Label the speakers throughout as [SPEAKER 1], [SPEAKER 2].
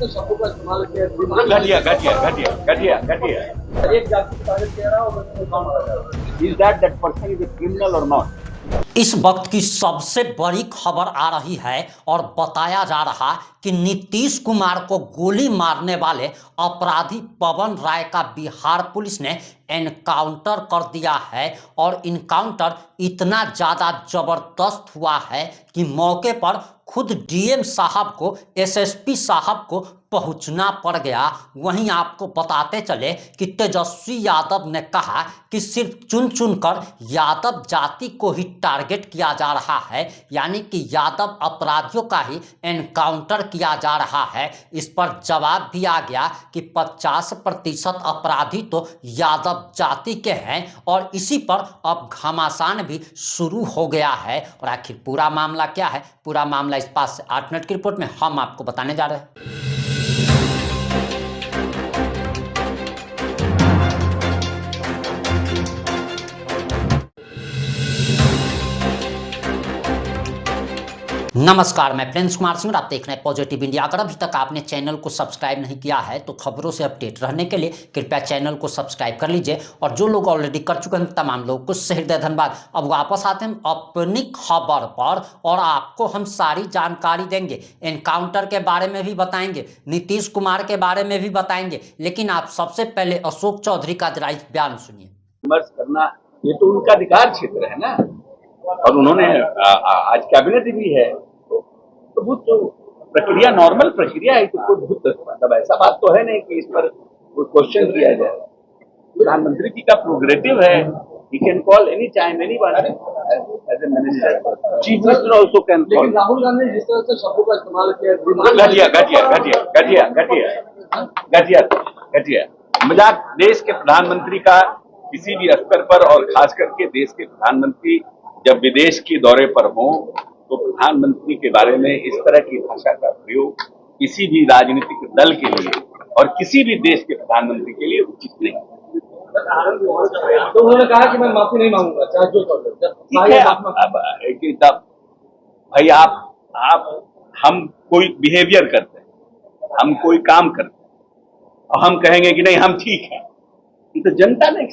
[SPEAKER 1] तरह से शब्दों का इस्तेमाल किया।
[SPEAKER 2] घटिया घटिया घटिया घटिया घटिया।
[SPEAKER 1] एक जाति को टारगेट किया रहा और
[SPEAKER 2] Is that person is a criminal or not?
[SPEAKER 3] इस वक्त की सबसे बड़ी खबर आ रही है और बताया जा रहा कि नीतीश कुमार को गोली मारने वाले अपराधी पवन राय का बिहार पुलिस ने एनकाउंटर कर दिया है और इनकाउंटर इतना ज़्यादा ज़बरदस्त हुआ है कि मौके पर खुद डीएम साहब को एसएसपी साहब को पहुंचना पड़ गया। वहीं आपको बताते चले कि तेजस्वी यादव ने कहा कि सिर्फ चुन चुनकर यादव जाति को ही टारगेट किया जा रहा है, यानी कि यादव अपराधियों का ही एनकाउंटर किया जा रहा है। इस पर जवाब भी आ गया कि 50% अपराधी तो यादव जाति के हैं और इसी पर अब घमासान भी शुरू हो गया है। और आखिर पूरा मामला क्या है, पूरा मामला इस पास से 8 मिनट की रिपोर्ट में हम आपको बताने जा रहे हैं। नमस्कार, मैं प्रिंस कुमार सिंह और आप देख रहे हैं पॉजिटिव इंडिया। अगर अभी तक आपने चैनल को सब्सक्राइब नहीं किया है तो खबरों से अपडेट रहने के लिए कृपया चैनल को सब्सक्राइब कर लीजिए और जो लोग ऑलरेडी कर चुके हैं तमाम लोगों को हृदय धन्यवाद। अब वापस आते हैं अपनी खबर पर और आपको हम सारी जानकारी देंगे। एनकाउंटर के बारे में भी बताएंगे, नीतीश कुमार के बारे में भी बताएंगे, लेकिन आप सबसे पहले अशोक चौधरी का जरा इस बयान सुनिए।
[SPEAKER 2] विमर्श करना ये तो उनका अधिकार क्षेत्र है ना, और उन्होंने आज कैबिनेट भी है, तो वो तो प्रक्रिया नॉर्मल प्रक्रिया है। तो कोई मतलब ऐसा बात तो है नहीं कि इस पर कोई क्वेश्चन किया जाए। प्रधानमंत्री जी का प्रोग्रेटिव है, he can call any time anyone as a minister. Chief Minister also can call.
[SPEAKER 1] लेकिन राहुल गांधी ने जिस तरह से शब्दों का इस्तेमाल किया,
[SPEAKER 2] घटिया घटिया घटिया घटिया घटिया घटिया घटिया मजाक। देश के प्रधानमंत्री का किसी भी स्तर पर और खास करके देश के प्रधानमंत्री जब विदेश के दौरे पर हों तो प्रधानमंत्री के बारे में इस तरह की भाषा का प्रयोग किसी भी राजनीतिक दल के लिए और किसी भी देश के प्रधानमंत्री के लिए उचित नहीं।
[SPEAKER 1] तो उन्होंने कहा कि मैं माफी नहीं मांगूंगा चाहे जो कर दो।
[SPEAKER 2] ठीक है, भाई आप हम कोई बिहेवियर करते हैं, हम कोई काम करते हैं और हम कहेंगे कि नहीं हम ठीक है, ये तो जनता ने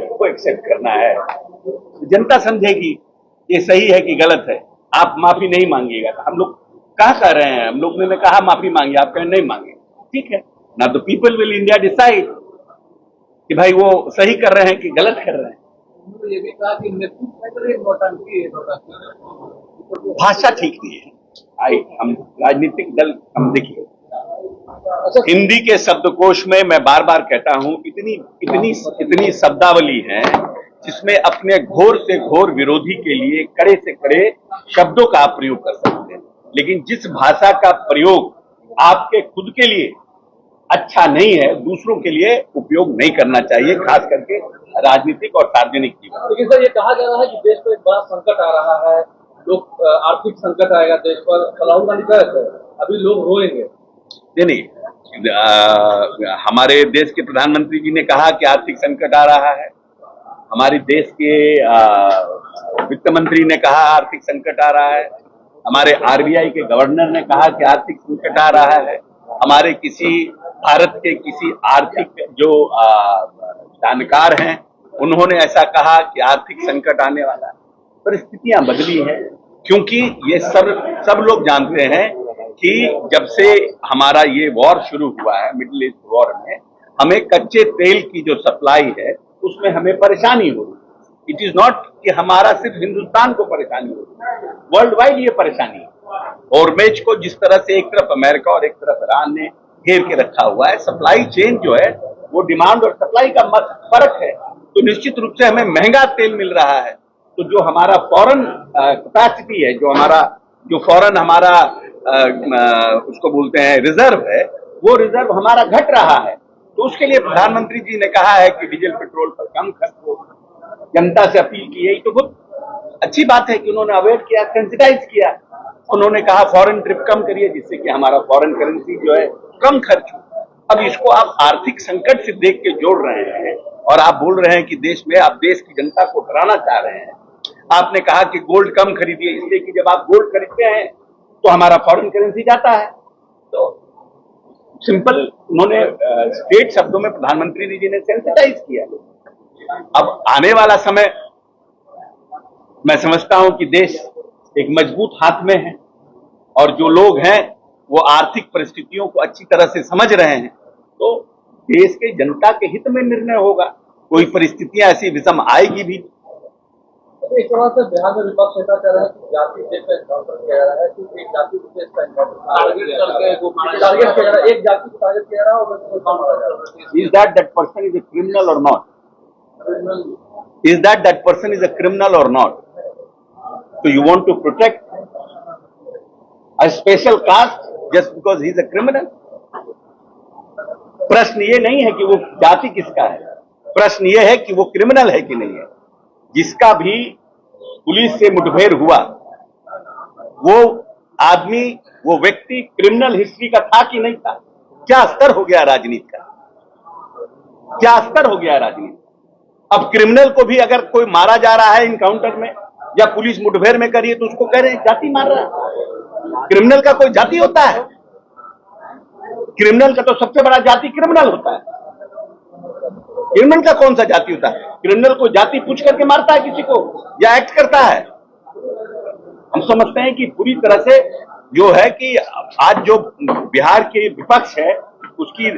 [SPEAKER 2] को एक्सेप्ट करना है। जनता समझेगी ये सही है कि गलत है। आप माफी नहीं मांगिएगा, हम लोग कहा कह रहे हैं, हम लोग ने कहा माफी मांगिए, आप कहें नहीं मांगे, ठीक है ना। तो पीपल विल इंडिया डिसाइड कि भाई वो सही कर रहे हैं कि गलत कर रहे हैं।
[SPEAKER 1] ये भी कहा कि
[SPEAKER 2] भाषा ठीक नहीं है। हम राजनीतिक दल हम देखिए, हिंदी के शब्दकोश में मैं बार बार कहता हूं इतनी शब्दावली है जिसमें अपने घोर से घोर विरोधी के लिए कड़े से कड़े शब्दों का आप प्रयोग कर सकते हैं, लेकिन जिस भाषा का प्रयोग आपके खुद के लिए अच्छा नहीं है दूसरों के लिए उपयोग नहीं करना चाहिए, खास करके राजनीतिक और सार्वजनिक जीवन।
[SPEAKER 1] लेकिन सर ये कहा जा रहा है कि देश पर एक बड़ा संकट आ रहा है, लोग आर्थिक संकट आएगा देश पर। राहुल गांधी कह रहे थे अभी लोग रोएंगे।
[SPEAKER 2] नहीं, हमारे देश के प्रधानमंत्री जी ने कहा कि आर्थिक संकट आ रहा है। हमारे देश के वित्त मंत्री ने कहा आर्थिक संकट आ रहा है। हमारे आरबीआई के गवर्नर ने कहा कि आर्थिक संकट आ रहा है। हमारे भारत के किसी आर्थिक जो जानकार हैं उन्होंने ऐसा कहा कि आर्थिक संकट आने वाला है। परिस्थितियां बदली हैं, क्योंकि ये सब लोग जानते हैं कि जब से हमारा ये वॉर शुरू हुआ है, मिडिल ईस्ट वॉर में, हमें कच्चे तेल की जो सप्लाई है उसमें हमें परेशानी हो रही। इट इज नॉट कि हमारा सिर्फ हिंदुस्तान को परेशानी हो रही, वर्ल्ड वाइड ये परेशानी है। हॉर्मुज़ को जिस तरह से एक तरफ अमेरिका और एक तरफ ईरान ने घेर के रखा हुआ है, सप्लाई चेन जो है वो डिमांड और सप्लाई का फर्क है, तो निश्चित रूप से हमें महंगा तेल मिल रहा है। तो जो हमारा फॉरेन कैपेसिटी है, जो फॉरेन हमारा उसको बोलते हैं रिजर्व है, वो रिजर्व हमारा घट रहा है। तो उसके लिए प्रधानमंत्री जी ने कहा है कि डीजल पेट्रोल पर कम खर्च हो, जनता से अपील की है। तो बहुत अच्छी बात है कि उन्होंने अवॉइड किया, सेंसिटाइज किया। उन्होंने कहा फॉरेन ट्रिप कम करिए जिससे कि हमारा फॉरेन करेंसी जो है कम खर्च हो। अब इसको आप आर्थिक संकट से देख के जोड़ रहे हैं और आप बोल रहे हैं कि देश में आप देश की जनता को डराना चाह रहे हैं। आपने कहा कि गोल्ड कम खरीदिए, इसलिए कि जब आप गोल्ड खरीदते हैं तो हमारा फॉरेन करेंसी जाता है। तो सिंपल उन्होंने स्ट्रेट शब्दों में प्रधानमंत्री जी ने सेंसिटाइज किया। अब आने वाला समय मैं समझता हूं कि देश एक मजबूत हाथ में है और जो लोग हैं वो आर्थिक परिस्थितियों को अच्छी तरह से समझ रहे हैं, तो देश के जनता के हित में निर्णय होगा। कोई परिस्थितियां ऐसी विषम आएगी भी।
[SPEAKER 1] एक तरह से बिहार में विपक्ष नेता कह रहे हैं कि जाति विशेष का एनकाउंटर किया जा रहा है, कि एक जाति विशेष का एनकाउंटर टारगेट किया जा रहा है, एक जाति को टारगेट किया जा रहा है और उसको काम किया जा रहा है।
[SPEAKER 2] Is that person is a criminal or not? Is that person is a criminal or not? So you want to protect a special caste just because he is a criminal? प्रश्न ये नहीं है कि वो जाति किसका है, प्रश्न ये है कि वो क्रिमिनल है कि नहीं है। जिसका भी पुलिस से मुठभेड़ हुआ वो आदमी, वो व्यक्ति क्रिमिनल हिस्ट्री का था कि नहीं था? क्या स्तर हो गया राजनीति का, क्या स्तर हो गया राजनीति? अब क्रिमिनल को भी अगर कोई मारा जा रहा है इनकाउंटर में या पुलिस मुठभेड़ में करिए तो उसको कह रहे हैं जाति मार रहा है। क्रिमिनल का कोई जाति होता है? क्रिमिनल का तो सबसे बड़ा जाति क्रिमिनल होता है। क्रिमिनल का कौन सा जाति होता है? क्रिमिनल को जाति पूछ करके मारता है किसी को या एक्ट करता है? हम समझते हैं कि पूरी तरह से जो है कि आज जो बिहार के विपक्ष है उसकी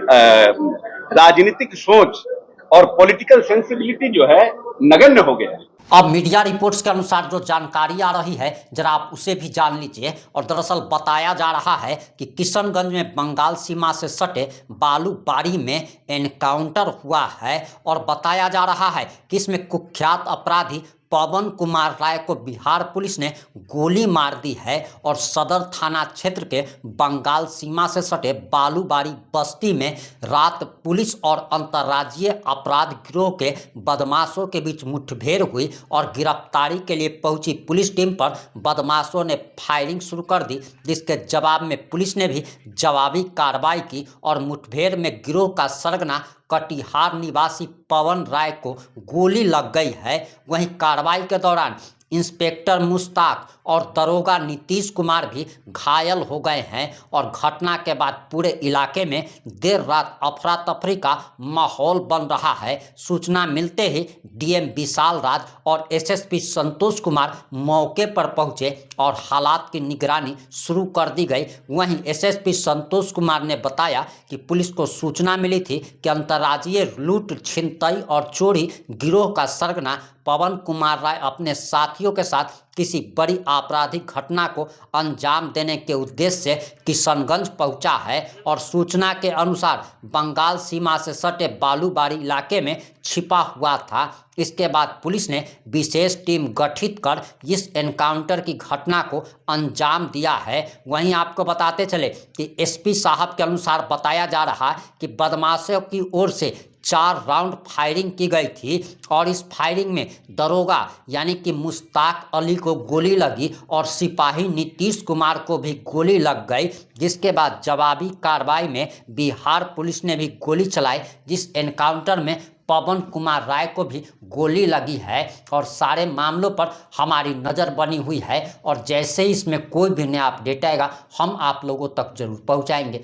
[SPEAKER 2] राजनीतिक सोच और पॉलिटिकल सेंसिबिलिटी जो है नगण्य हो गया है।
[SPEAKER 3] अब मीडिया रिपोर्ट्स के अनुसार जो जानकारी आ रही है जरा आप उसे भी जान लीजिए। और दरअसल बताया जा रहा है कि किशनगंज में बंगाल सीमा से सटे बालूबाड़ी में एनकाउंटर हुआ है और बताया जा रहा है कि इसमें कुख्यात अपराधी पवन कुमार राय को बिहार पुलिस ने गोली मार दी है और सदर थाना क्षेत्र के बंगाल सीमा से सटे बालूबाड़ी बस्ती में रात पुलिस और अंतर्राज्यीय अपराध गिरोह के बदमाशों के बीच मुठभेड़ हुई और गिरफ्तारी के लिए पहुंची पुलिस टीम पर बदमाशों ने फायरिंग शुरू कर दी, जिसके जवाब में पुलिस ने भी जवाबी कार्रवाई की और मुठभेड़ में गिरोह का सरगना कटिहार निवासी पवन राय को गोली लग गई है। वहीं कार्रवाई के दौरान इंस्पेक्टर मुश्ताक और दरोगा नीतीश कुमार भी घायल हो गए हैं और घटना के बाद पूरे इलाके में देर रात अफरा तफरी का माहौल बन रहा है। सूचना मिलते ही डीएम विशाल राज और एसएसपी संतोष कुमार मौके पर पहुंचे और हालात की निगरानी शुरू कर दी गई। वहीं एसएसपी संतोष कुमार ने बताया कि पुलिस को सूचना मिली थी कि अंतर्राज्यीय लूट, छिनतई और चोरी गिरोह का सरगना पवन कुमार राय अपने साथियों के साथ किसी बड़ी आपराधिक घटना को अंजाम देने के उद्देश्य से किशनगंज पहुंचा है और सूचना के अनुसार बंगाल सीमा से सटे बालूबाड़ी इलाके में छिपा हुआ था। इसके बाद पुलिस ने विशेष टीम गठित कर इस एनकाउंटर की घटना को अंजाम दिया है। वहीं आपको बताते चले कि एसपी साहब के अनुसार बताया जा रहा है कि बदमाशों की ओर से 4 राउंड फायरिंग की गई थी और इस फायरिंग में दरोगा यानी कि मुश्ताक अली को गोली लगी और सिपाही नीतीश कुमार को भी गोली लग गई, जिसके बाद जवाबी कार्रवाई में बिहार पुलिस ने भी गोली चलाई, जिस एनकाउंटर में पवन कुमार राय को भी गोली लगी है और सारे मामलों पर हमारी नज़र बनी हुई है और जैसे ही इसमें कोई भी नया अपडेट आएगा हम आप लोगों तक जरूर पहुंचाएंगे।